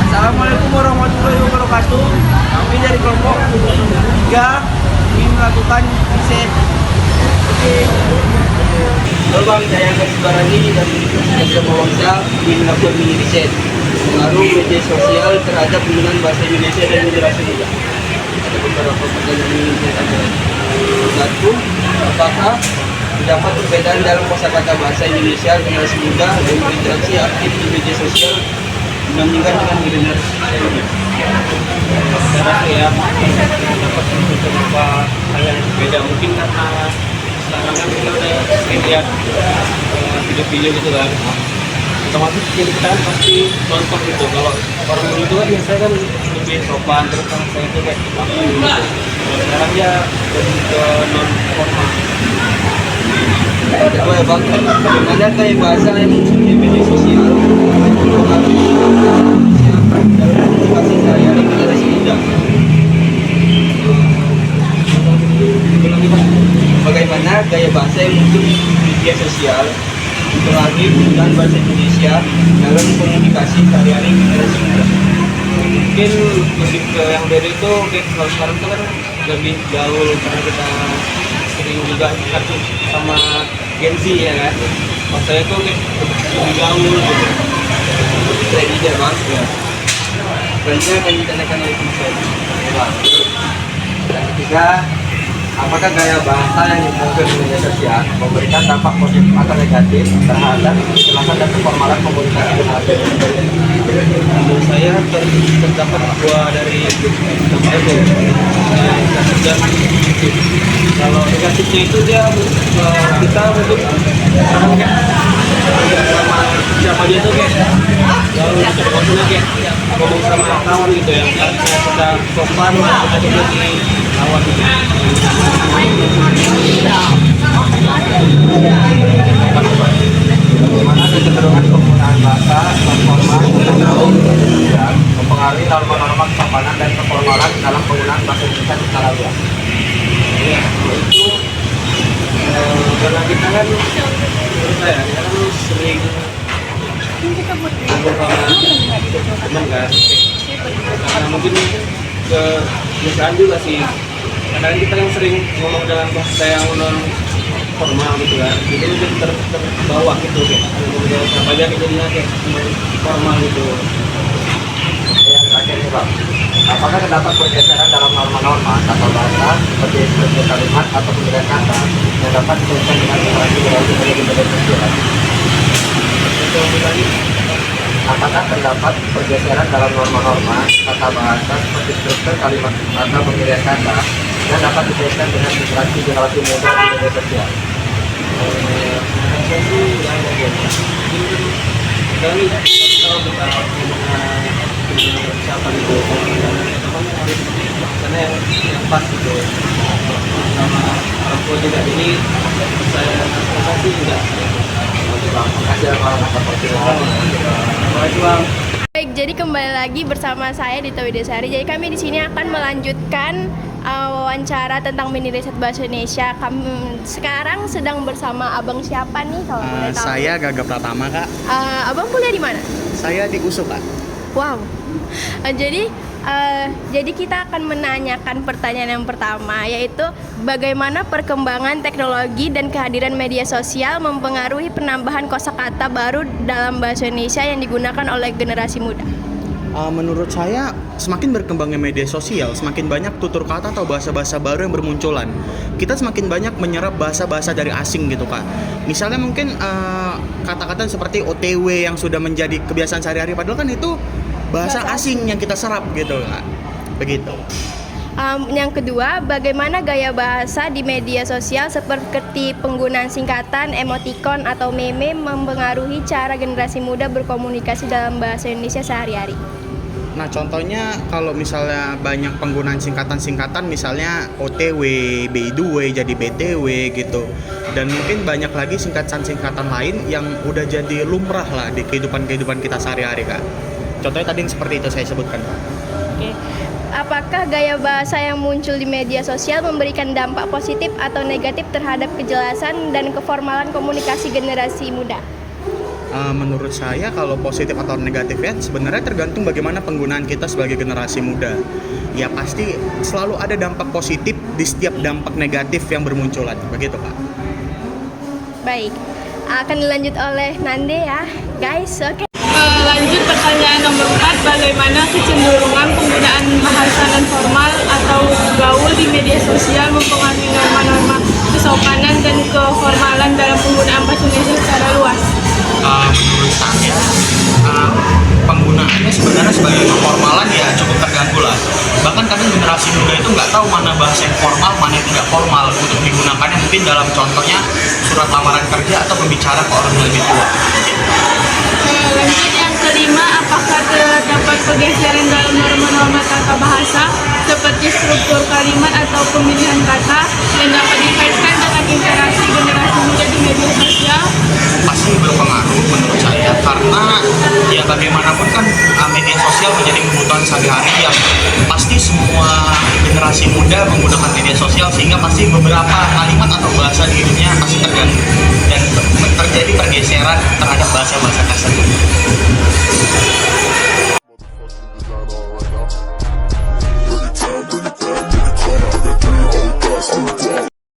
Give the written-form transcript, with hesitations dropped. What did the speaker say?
Assalamualaikum warahmatullahi wabarakatuh. Kami dari kelompok 3 ingin melakukan riset. Lubang saya Kasbarani dari Universitas Bawangsa ingin melakukan mini riset pengaruh media sosial terhadap penggunaan bahasa Indonesia dan generasi muda. Ada beberapa pertanyaan yang ingin saya tanyakan. Satu, apakah terdapat perbedaan dalam kosakata bahasa Indonesia generasi muda dan berinteraksi aktif di media sosial dibandingkan dengan milenial? Saya rasa ya dapat beberapa hal yang berbeda, mungkin karena sekarang kan kita udah sering lihat video-video gitu kan, otomatis kita kan pasti nonton gitu. Kalau orang dulu itu kan biasanya kan lebih sopan, terus kan saya itu kayak aku gitu. Kalau sekarang ya lebih ke non formal. Kedua ya bang, bagaimana gaya bahasa yang muncul di media sosial dalam komunikasi sehari-hari generasi muda? Bagaimana gaya bahasa yang muncul di media sosial mempengaruhi penggunaan bahasa Indonesia dalam komunikasi sehari-hari generasi muda? Mungkin lebih ke yang beda itu kayak kalau sekarang itu kan lebih gaul karena kita sering juga satu sama Gen Z ya kan. Kalau saya tuh kayak lebih gaul gitu. Jadi ya bang, selanjutnya akan ditanyakan oleh teman saya. Bang, yang ketiga, apakah gaya bahasa yang dimuncul di media sosial memberikan dampak positif atau negatif terhadap kejelasan dan keformalan komunikasi generasi? Menurut saya terdapat dua dari dampak itu, negatif dan positif. Kalau negatifnya itu dia kita mungkin sekarang kayak sama siapa dia tuh kayak lalu maksudnya kayak ngomong sama kawan gitu ya, kita sopan kita juga di kawan gitu. Bagaimana kecenderungan penggunaan bahasa transformasi dan mempengaruhi norma-norma kesopanan dan keformalan dalam penggunaan bahasa Indonesia secara luas? Ya, itu karena kita kan menurut saya kita kan sering ngobrol sama teman kan, karena mungkin kebiasaan juga sih. Kadang kita yang sering ngomong dalam bahasa yang non formal gitu kan, jadi mungkin terbawa gitu kayak ngomong sama aja jadinya kayak formal gitu. Yang terakhir nih bang, apakah terdapat pergeseran dalam norma-norma kata bahasa seperti struktur kalimat atau pemilihan kata yang dapat dikaitkan dengan generasi generasi media sosial? Apakah terdapat pergeseran dalam norma-norma kata bahasa seperti struktur kalimat atau pemilihan kata yang dapat dikaitkan dengan generasi muda di media sosial? Saya sih nggak ada gitu. Mungkin kalau kita ngomong siapa gitu, karena yang pas gitu sama orang tua juga. Jadi saya rasa sih enggak. Makasih bang atas pertanyaan. Makasih bang. Baik, jadi kembali lagi bersama saya Dita Widasari. Jadi kami di sini akan melanjutkan wawancara tentang mini riset bahasa Indonesia. Kami sekarang sedang bersama abang siapa nih kalau boleh tahu? Saya Gaga Pratama, Kak. Abang kuliah di mana? Saya di USU, Kak. Wow. Jadi kita akan menanyakan pertanyaan yang pertama, yaitu bagaimana perkembangan teknologi dan kehadiran media sosial mempengaruhi penambahan kosakata baru dalam bahasa Indonesia yang digunakan oleh generasi muda. Menurut saya, semakin berkembangnya media sosial, semakin banyak tutur kata atau bahasa-bahasa baru yang bermunculan. Kita semakin banyak menyerap bahasa-bahasa dari asing gitu, Kak. Misalnya mungkin kata-kata seperti OTW yang sudah menjadi kebiasaan sehari-hari, padahal kan itu bahasa asing yang kita serap gitu, Kak. Begitu. Yang kedua, bagaimana gaya bahasa di media sosial seperti penggunaan singkatan, emoticon, atau meme mempengaruhi cara generasi muda berkomunikasi dalam bahasa Indonesia sehari-hari? Nah, contohnya kalau misalnya banyak penggunaan singkatan-singkatan, misalnya OTW, BIDUW jadi BTW gitu. Dan mungkin banyak lagi singkatan-singkatan lain yang udah jadi lumrah lah di kehidupan kita sehari-hari, Kak. Contohnya tadi yang seperti itu saya sebutkan, Pak. Oke. Apakah gaya bahasa yang muncul di media sosial memberikan dampak positif atau negatif terhadap kejelasan dan keformalan komunikasi generasi muda? Menurut saya kalau positif atau negatif ya sebenarnya tergantung bagaimana penggunaan kita sebagai generasi muda. Ya pasti selalu ada dampak positif di setiap dampak negatif yang bermunculan, begitu Kak. Baik, akan dilanjut oleh Nande ya, guys. Oke. Lanjut pertanyaan nomor 4, bagaimana kecenderungan penggunaan bahasa non formal atau gaul di media sosial mempengaruhi norma-norma kesopanan dan keformalan dalam penggunaan bahasa Indonesia secara luas? Menurut saya penggunaannya sebenarnya sebagai keformalan ya cukup terganggu lah. Bahkan kadang generasi muda itu nggak tahu mana bahasa yang formal, mana yang tidak formal untuk digunakannya mungkin dalam contohnya surat lamaran kerja atau berbicara ke orang yang lebih tua. Lanjut yang kelima, apakah terdapat pergeseran dalam norma-norma tata bahasa seperti struktur kalimat atau pemilihan kata yang dapat dikaitkan dengan interaksi generasi muda di media sosial? Pasti berpengaruh menurut saya karena ya bagaimanapun kan media sosial menjadi kebutuhan sehari-hari yang pasti semua generasi muda menggunakan media sosial sehingga pasti beberapa kalimat atau bahasa di hidupnya pasti terganggu dan terjadi pergeseran terhadap bahasa-bahasa tersebut.